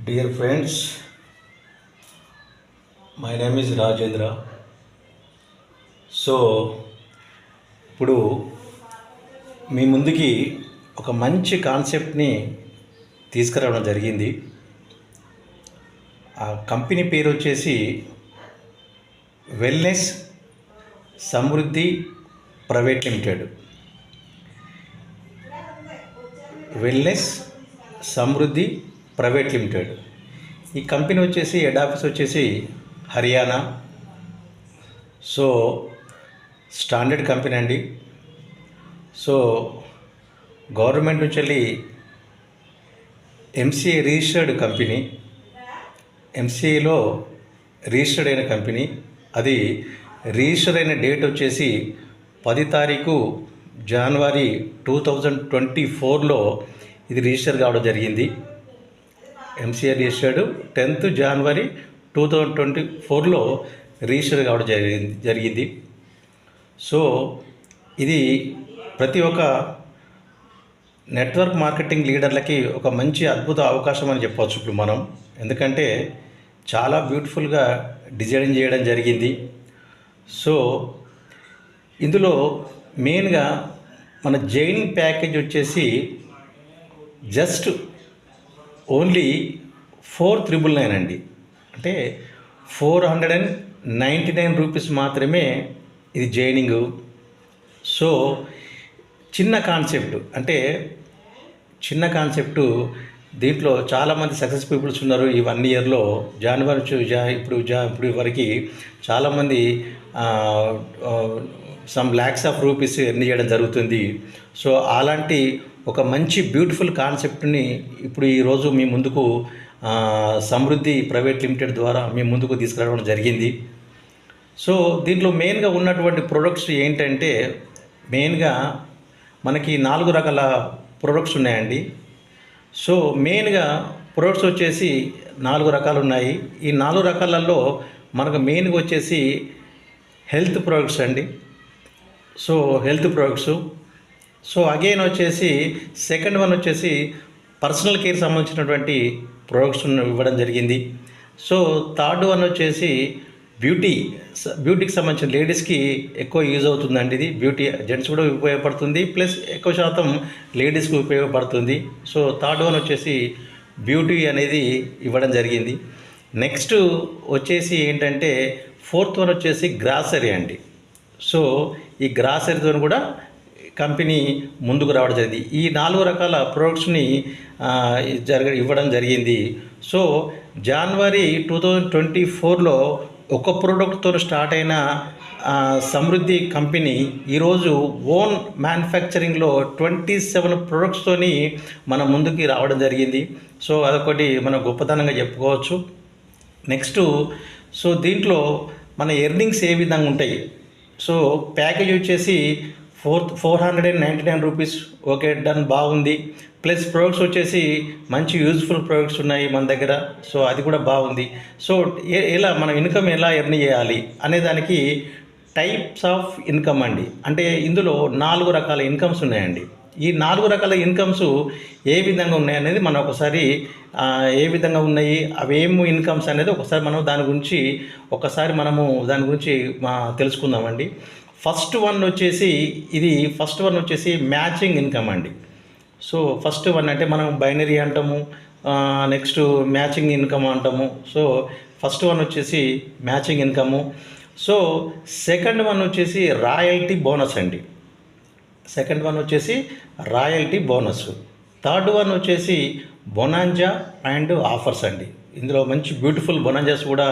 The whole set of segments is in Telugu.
Dear friends, my name is Rajendra. So ఇప్పుడు మీ ముందుకి ఒక మంచి కాన్సెప్ట్ని తీసుకురావడం జరిగింది. ఆ కంపెనీ పేరు వచ్చేసి wellness Samruddhi private limited. Wellness Samruddhi private limited. ఈ కంపెనీ వచ్చేసి హెడ్ ఆఫీస్ వచ్చేసి హర్యానా. సో స్టాండర్డ్ కంపెనీ అండి. సో గవర్నమెంట్ నుంచి వెళ్ళి ఎంసీఏ రిజిస్టర్డ్ కంపెనీ, ఎంసీఏలో రిజిస్టర్డ్ అయిన కంపెనీ. అది రిజిస్టర్ అయిన డేట్ వచ్చేసి 10 తారీఖు జనవరి 2024లో ఇది రిజిస్టర్ కావడం జరిగింది. ఎంసీఏ రిజిస్టర్డ్ 10th జనవరి 2024లో రిజిస్టర్ కావడం జరిగింది. సో ఇది ప్రతి ఒక్క నెట్వర్క్ మార్కెటింగ్ లీడర్లకి ఒక మంచి అద్భుత అవకాశం అని చెప్పవచ్చు ఇప్పుడు మనం. ఎందుకంటే చాలా బ్యూటిఫుల్గా డిజైన్ చేయడం జరిగింది. సో ఇందులో మెయిన్గా మన జాయినింగ్ ప్యాకేజ్ వచ్చేసి జస్ట్ ఓన్లీ 4,999 అండి. అంటే 499 రూపీస్ మాత్రమే ఇది జాయినింగు. సో చిన్న కాన్సెప్టు దీంట్లో చాలామంది సక్సెస్ పీపుల్స్ ఉన్నారు. ఈ 1 ఇయర్లో ఇప్పుడు వరకు చాలామంది some lakhs of rupees earn చేయడం జరుగుతుంది. సో అలాంటి ఒక మంచి బ్యూటిఫుల్ కాన్సెప్ట్ని ఇప్పుడు ఈరోజు మీ ముందుకు సమృద్ధి ప్రైవేట్ లిమిటెడ్ ద్వారా మీ ముందుకు తీసుకురావడం జరిగింది. సో దీంట్లో మెయిన్గా ఉన్నటువంటి ప్రొడక్ట్స్ ఏంటంటే, మెయిన్గా మనకి 4 రకాల ప్రొడక్ట్స్ ఉన్నాయండి. సో మెయిన్గా ప్రొడక్ట్స్ వచ్చేసి 4 రకాలు ఉన్నాయి. ఈ 4 రకాలలో మనకు మెయిన్గా వచ్చేసి హెల్త్ ప్రొడక్ట్స్ అండి. So health products. So again వచ్చేసి సెకండ్ వన్ వచ్చేసి పర్సనల్ కేర్ సంబంధించినటువంటి ప్రొడక్ట్స్ ఇవ్వడం జరిగింది. సో థర్డ్ వన్ వచ్చేసి బ్యూటీకి సంబంధించిన లేడీస్కి ఎక్కువ యూజ్ అవుతుందండి. ఇది బ్యూటీ, జెంట్స్ కూడా ఉపయోగపడుతుంది, ప్లస్ ఎక్కువ శాతం లేడీస్కి ఉపయోగపడుతుంది. సో థర్డ్ వన్ వచ్చేసి బ్యూటీ అనేది ఇవ్వడం జరిగింది. నెక్స్ట్ వచ్చేసి ఏంటంటే ఫోర్త్ వన్ వచ్చేసి గ్రాసరీ అండి. సో ఈ గ్రాసరీతో కూడా కంపెనీ ముందుకు రావడం జరిగింది. ఈ 4 రకాల ప్రొడక్ట్స్ని ఇవ్వడం జరిగింది. సో జనవరి 2024లో ఒక ప్రోడక్ట్తో స్టార్ట్ అయిన సమృద్ధి కంపెనీ ఈరోజు ఓన్ మ్యానుఫ్యాక్చరింగ్లో 27 ప్రొడక్ట్స్తోని మన ముందుకి రావడం జరిగింది. సో అదొకటి మన గొప్పతనంగా చెప్పుకోవచ్చు. నెక్స్ట్ సో దీంట్లో మన ఎర్నింగ్స్ ఏ విధంగా ఉంటాయి. సో ప్యాకేజ్ వచ్చేసి 499 రూపీస్. ఓకే, డన్, బాగుంది. ప్లస్ ప్రొడక్ట్స్ వచ్చేసి మంచి యూజ్ఫుల్ ప్రొడక్ట్స్ ఉన్నాయి మన దగ్గర. సో అది కూడా బాగుంది. సో ఎలా మనం ఇన్కమ్ ఎలా ఎర్న్ చేయాలి అనే దానికి టైప్స్ ఆఫ్ ఇన్కమ్ అండి. అంటే ఇందులో 4 రకాల ఇన్కమ్స్ ఉన్నాయండి. ఈ 4 రకాల ఇన్కమ్స్ ఏ విధంగా ఉన్నాయనేది మనం ఒకసారి ఏ విధంగా ఉన్నాయి, అవేమో ఇన్కమ్స్ అనేది ఒకసారి మనం దాని గురించి తెలుసుకుందామండి. ఫస్ట్ వన్ వచ్చేసి మ్యాచింగ్ ఇన్కమ్ అండి. సో ఫస్ట్ వన్ అంటే మనం బైనరీ అంటాము, నెక్స్ట్ మ్యాచింగ్ ఇన్కమ్ అంటాము. సో ఫస్ట్ వన్ వచ్చేసి matching income. So second one వచ్చేసి రాయల్టీ బోనస్ అండి. థర్డ్ వన్ వచ్చేసి బొనాంజా అండ్ ఆఫర్స్ అండి. ఇందులో మంచి బ్యూటిఫుల్ బొనాంజాస్ కూడా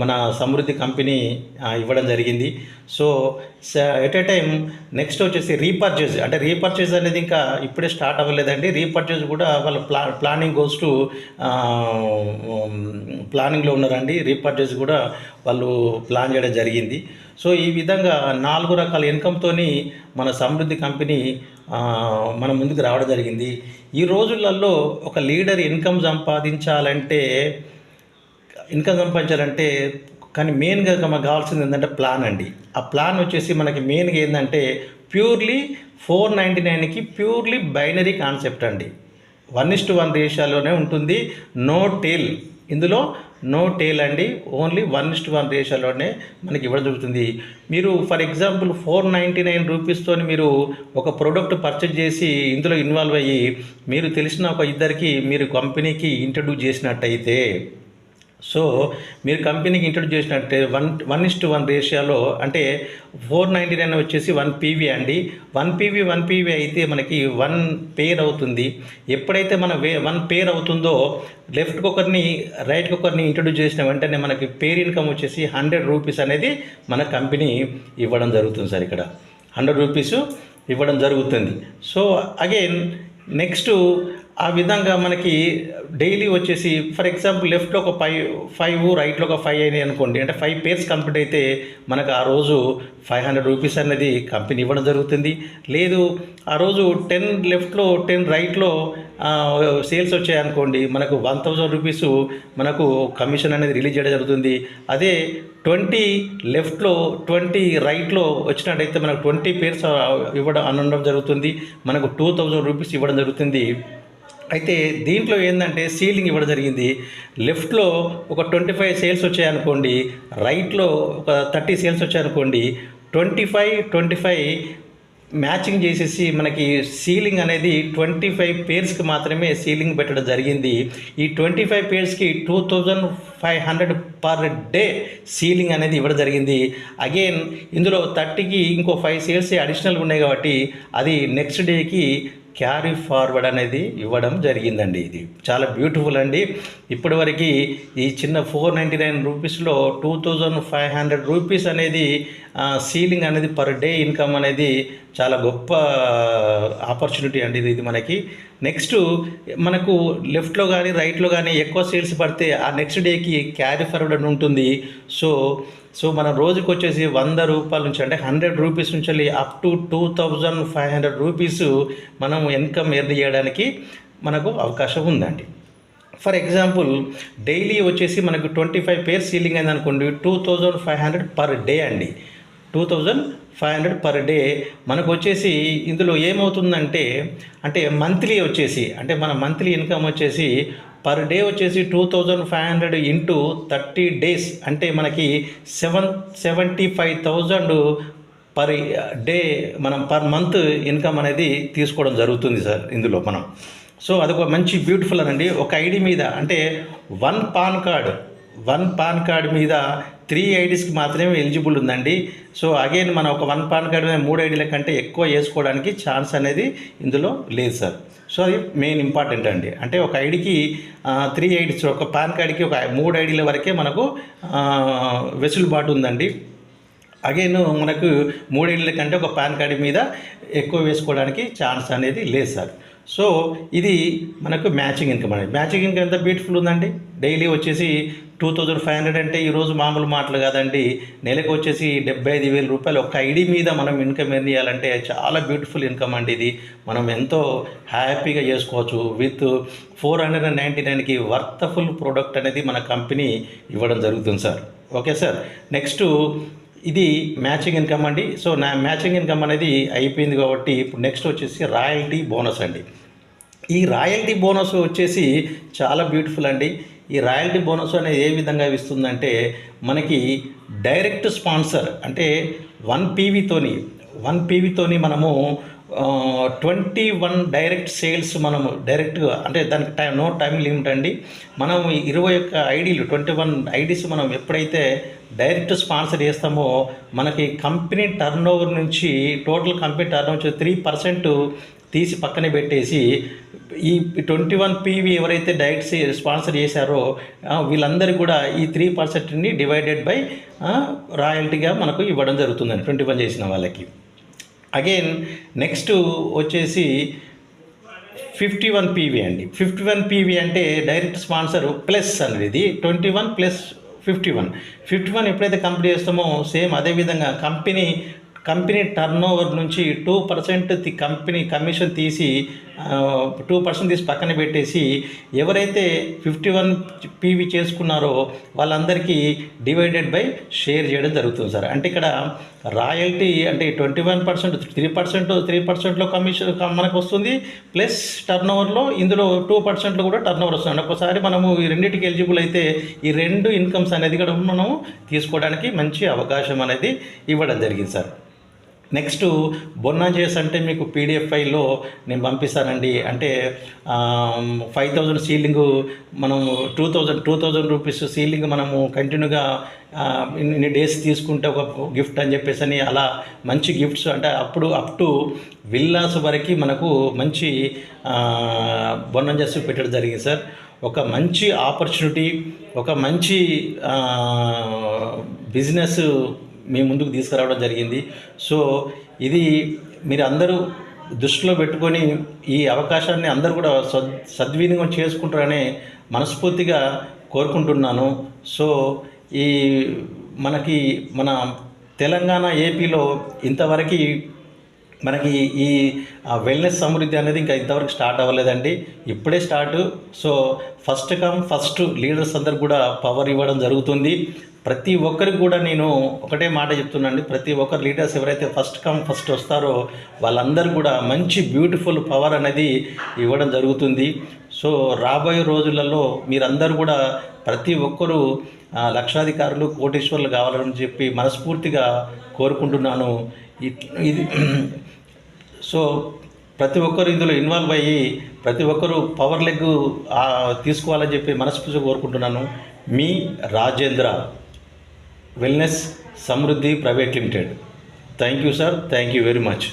మన సమృద్ధి కంపెనీ ఇవ్వడం జరిగింది. So at a time next వచ్చేసి రీపర్చేజ్ అనేది ఇంకా ఇప్పుడే స్టార్ట్ అవ్వలేదండి. రీపర్చేజ్ కూడా వాళ్ళ ప్లానింగ్లో ఉన్నారండి. రీపర్చేజ్ కూడా వాళ్ళు ప్లాన్ చేయడం జరిగింది. సో ఈ విధంగా 4 రకాల ఇన్కమ్తో మన సమృద్ధి కంపెనీ మన ముందుకు రావడం జరిగింది. ఈ రోజులలో ఒక లీడర్ ఇన్కమ్ సంపాదించాలంటే కానీ మెయిన్గా మనకు కావాల్సింది ఏంటంటే ప్లాన్ అండి. ఆ ప్లాన్ వచ్చేసి మనకి మెయిన్గా ఏంటంటే ప్యూర్లీ 499కి ప్యూర్లీ బైనరీ కాన్సెప్ట్ అండి. 1:1 రేషియోలోనే ఉంటుంది. నో టేల్, ఇందులో నో టేల్ అండి, ఓన్లీ 1:1 రేషియోలోనే మనకి ఇవ్వడం జరుగుతుంది. మీరు ఫర్ ఎగ్జాంపుల్ 499 రూపీస్తో మీరు ఒక ప్రోడక్ట్ పర్చేజ్ చేసి ఇందులో ఇన్వాల్వ్ అయ్యి మీరు తెలిసిన ఒక ఇద్దరికి మీరు కంపెనీకి ఇంట్రడ్యూస్ చేసినట్టయితే, సో మీరు కంపెనీకి ఇంట్రడ్యూస్ చేసినట్టే 1:1 రేషియోలో, అంటే 499 వచ్చేసి 1 PV అండి. 1 PV అయితే మనకి 1 పేర్ అవుతుంది. ఎప్పుడైతే మన 1 పేర్ అవుతుందో లెఫ్ట్కి ఒకరిని రైట్కి ఒకరిని ఇంట్రడ్యూస్ చేసిన వెంటనే మనకి పేర్ ఇన్కమ్ వచ్చేసి 100 రూపీస్ అనేది మన కంపెనీ ఇవ్వడం జరుగుతుంది సార్. ఇక్కడ 100 రూపీస్ ఇవ్వడం జరుగుతుంది. సో అగైన్ నెక్స్ట్ ఆ విధంగా మనకి డైలీ వచ్చేసి ఫర్ ఎగ్జాంపుల్ లెఫ్ట్లో ఒక 5 రైట్లో ఒక 5 అయినాయి అనుకోండి, అంటే 5 పేర్స్ కంప్లీట్ అయితే మనకు ఆ రోజు 500 రూపీస్ అనేది కంపెనీ ఇవ్వడం జరుగుతుంది. లేదు ఆ రోజు 10 లెఫ్ట్లో 10 రైట్లో సేల్స్ వచ్చాయనుకోండి, మనకు 1000 రూపీస్ మనకు కమిషన్ అనేది రిలీజ్ చేయడం జరుగుతుంది. అదే 20 లెఫ్ట్లో 20 రైట్లో వచ్చినట్టయితే మనకు 20 పేర్స్ ఇవ్వడం అనడం జరుగుతుంది. మనకు 2000 రూపీస్ ఇవ్వడం జరుగుతుంది. అయితే దీంట్లో ఏంటంటే సీలింగ్ ఇవ్వడం జరిగింది. లెఫ్ట్లో ఒక 25 సేల్స్ వచ్చాయనుకోండి, రైట్లో ఒక 30 సేల్స్ వచ్చాయనుకోండి, 25 మ్యాచింగ్ చేసేసి మనకి సీలింగ్ అనేది 25 పేర్స్కి మాత్రమే సీలింగ్ పెట్టడం జరిగింది. ఈ 25 పేర్స్కి 2500 పర్ డే సీలింగ్ అనేది ఇవ్వడం జరిగింది. అగైన్ ఇందులో 30కి ఇంకో 5 సేల్స్ అడిషనల్గా ఉన్నాయి కాబట్టి అది నెక్స్ట్ డేకి క్యారీ ఫార్వర్డ్ అనేది ఇవ్వడం జరిగిందండి. ఇది చాలా బ్యూటిఫుల్ అండి. ఇప్పటివరకు ఈ చిన్న 499 రూపీస్లో 2500 రూపీస్ అనేది సీలింగ్ అనేది పర్ డే ఇన్కమ్ అనేది చాలా గొప్ప ఆపర్చునిటీ అండి ఇది మనకి. నెక్స్ట్ మనకు లెఫ్ట్లో కానీ రైట్లో కానీ ఎక్కువ సేల్స్ పడితే ఆ నెక్స్ట్ డేకి క్యారీ ఫార్వర్డ్ అని ఉంటుంది. సో మన రోజుకి వచ్చేసి 100 రూపాయల నుంచి, అంటే 100 రూపీస్ నుంచి అప్ టు 2500 రూపీస్ మనం ఇన్కమ్ ఎర్న్ చేయడానికి మనకు అవకాశం ఉందండి. ఫర్ ఎగ్జాంపుల్ డైలీ వచ్చేసి మనకు 25 పేర్స్ సీలింగ్ అయింది అనుకోండి, 2500 పర్ డే అండి. 2500 పర్ డే మనకు వచ్చేసి ఇందులో ఏమవుతుందంటే, అంటే మంత్లీ వచ్చేసి, అంటే మన మంత్లీ ఇన్కమ్ వచ్చేసి పర్ డే వచ్చేసి 2500 ఇంటూ 30 డేస్ అంటే మనకి 75,000 పర్ డే మనం పర్ మంత్ ఇన్కమ్ అనేది తీసుకోవడం జరుగుతుంది సార్ ఇందులో మనం. సో అదొక మంచి బ్యూటిఫుల్ అనండి. ఒక ఐడి మీద, అంటే 1 పాన్ కార్డ్ మీద 3 ఐడీస్కి మాత్రమే ఎలిజిబుల్ ఉందండి. సో అగైన్ మనం ఒక 1 పాన్ కార్డ్ మీద 3 ఐడీల కంటే ఎక్కువ వేసుకోవడానికి ఛాన్స్ అనేది ఇందులో లేదు సార్. సో అది మెయిన్ ఇంపార్టెంట్ అండి. అంటే ఒక ఐడికి 3 ఐడీస్, ఒక పాన్ కార్డ్కి ఒక 3 ఐడీల వరకే మనకు వెసులుబాటు ఉందండి. అగైన్ మనకు 3 ఐడీల కంటే ఒక పాన్ కార్డ్ మీద ఎక్కువ వేసుకోవడానికి ఛాన్స్ అనేది లేదు సార్. సో ఇది మనకు మ్యాచింగ్ ఇన్కమ్ అనేది. మ్యాచింగ్ ఇన్కమ్ ఎంత బ్యూటిఫుల్ ఉందండి. డైలీ వచ్చేసి 2500 అంటే ఈరోజు మామూలు మాటలు కాదండి. నెలకు వచ్చేసి 75,000 రూపాయలు ఒక ఐడి మీద మనం ఇన్కమ్ ఎర్న్ చేయాలంటే చాలా బ్యూటిఫుల్ ఇన్కమ్ అండి ఇది. మనం ఎంతో హ్యాపీగా చేసుకోవచ్చు. విత్ 499కి వర్త్ఫుల్ ప్రోడక్ట్ అనేది మన కంపెనీ ఇవ్వడం జరుగుతుంది సార్. Okay sir. నెక్స్ట్ ఇది మ్యాచింగ్ ఇన్కమ్ అండి. సో నా మ్యాచింగ్ ఇన్కమ్ అనేది అయిపోయింది కాబట్టి ఇప్పుడు నెక్స్ట్ వచ్చేసి రాయల్టీ బోనస్ అండి. ఈ రాయల్టీ బోనస్ వచ్చేసి చాలా బ్యూటిఫుల్ అండి. ఈ రాయల్టీ బోనస్ అనేది ఏ విధంగా ఇస్తుందంటే, మనకి డైరెక్ట్ స్పాన్సర్ అంటే 1 PVతోని మనము 21 డైరెక్ట్ సేల్స్ మనము డైరెక్ట్గా, అంటే దానికి నో టైం లిమిట్ అండి. మనం 21 ఐడీలు 21 ఐడీస్ మనం ఎప్పుడైతే డైరెక్ట్ స్పాన్సర్ చేస్తామో మనకి కంపెనీ టర్నోవర్ నుంచి, టోటల్ కంపెనీ టర్నోవర్ నుంచి 3% తీసి పక్కనే పెట్టేసి ఈ 21 PV ఎవరైతే డైరెక్ట్ స్పాన్సర్ చేశారో వీళ్ళందరికీ కూడా ఈ 3%ని డివైడెడ్ బై రాయల్టీగా మనకు ఇవ్వడం జరుగుతుందండి 21 చేసిన వాళ్ళకి. అగైన్ నెక్స్ట్ వచ్చేసి 51 PV అండి. 51 PV అంటే డైరెక్ట్ స్పాన్సర్ ప్లస్ అనేది, ఇది 21 ప్లస్ 51 ఎప్పుడైతే కంప్లీట్ చేస్తామో సేమ్ అదేవిధంగా కంపెనీ టర్నోవర్ నుంచి 2% కంపెనీ కమిషన్ తీసి 2% తీసి పక్కన పెట్టేసి ఎవరైతే 51 PV చేసుకున్నారో వాళ్ళందరికీ డివైడెడ్ బై షేర్ చేయడం జరుగుతుంది సార్. అంటే ఇక్కడ రాయల్టీ అంటే 21% 3%లో కమిషన్ మనకు వస్తుంది, ప్లస్ టర్న్ ఓవర్లో ఇందులో 2%లో కూడా టర్న్ ఓవర్ వస్తుంది. ఒకసారి మనము ఈ రెండింటికి ఎలిజిబుల్ అయితే ఈ రెండు ఇన్కమ్స్ అనేది కూడా మనం తీసుకోవడానికి మంచి అవకాశం అనేది ఇవ్వడం జరిగింది సార్. నెక్స్ట్ బొనాంజెస్ అంటే మీకు పీడిఎఫ్ ఫైల్లో నేను పంపిస్తానండి. అంటే 5,000 సీలింగ్ మనం 2,000 రూపీస్ సీలింగ్ మనము కంటిన్యూగా ఇన్ని డేస్ తీసుకుంటే ఒక గిఫ్ట్ అని చెప్పేసి అని అలా మంచి గిఫ్ట్స్ అంటే అప్ టు విల్లాస్ వరకు మనకు మంచి బొనాంజెస్ పెట్టడం జరిగింది సార్. ఒక మంచి ఆపర్చునిటీ, ఒక మంచి బిజినెస్ మీ ముందుకు తీసుకురావడం జరిగింది. సో ఇది మీరు అందరూ దృష్టిలో పెట్టుకొని ఈ అవకాశాన్ని అందరూ కూడా సద్వినియోగం చేసుకుంటారని మనస్ఫూర్తిగా కోరుకుంటున్నాను. సో ఈ మన తెలంగాణ ఏపీలో ఇంతవరకు మనకి ఈ వెల్నెస్ సమృద్ధి అనేది ఇంకా ఇంతవరకు స్టార్ట్ అవ్వలేదండి, ఇప్పుడే start. So first come first leaders అందరు కూడా పవర్ ఇవ్వడం జరుగుతుంది. ప్రతి ఒక్కరికి కూడా నేను ఒకటే మాట చెప్తున్నానండి, ప్రతి ఒక్కరు లీడర్స్ ఎవరైతే ఫస్ట్ కమ్ ఫస్ట్ వస్తారో వాళ్ళందరూ కూడా మంచి బ్యూటిఫుల్ పవర్ అనేది ఇవ్వడం జరుగుతుంది. సో రాబోయే రోజులలో మీరందరూ కూడా ప్రతి ఒక్కరూ లక్షాధికారులు కోటీశ్వరులు కావాలని చెప్పి మనస్ఫూర్తిగా కోరుకుంటున్నాను. ఇది సో ప్రతి ఒక్కరు ఇందులో ఇన్వాల్వ్ అయ్యి ప్రతి ఒక్కరూ పవర్ లెగ్ తీసుకోవాలని చెప్పి మనస్ఫూర్తిగా కోరుకుంటున్నాను. మీ Rajendra, wellness Samruddhi private limited. Thank you sir, thank you very much.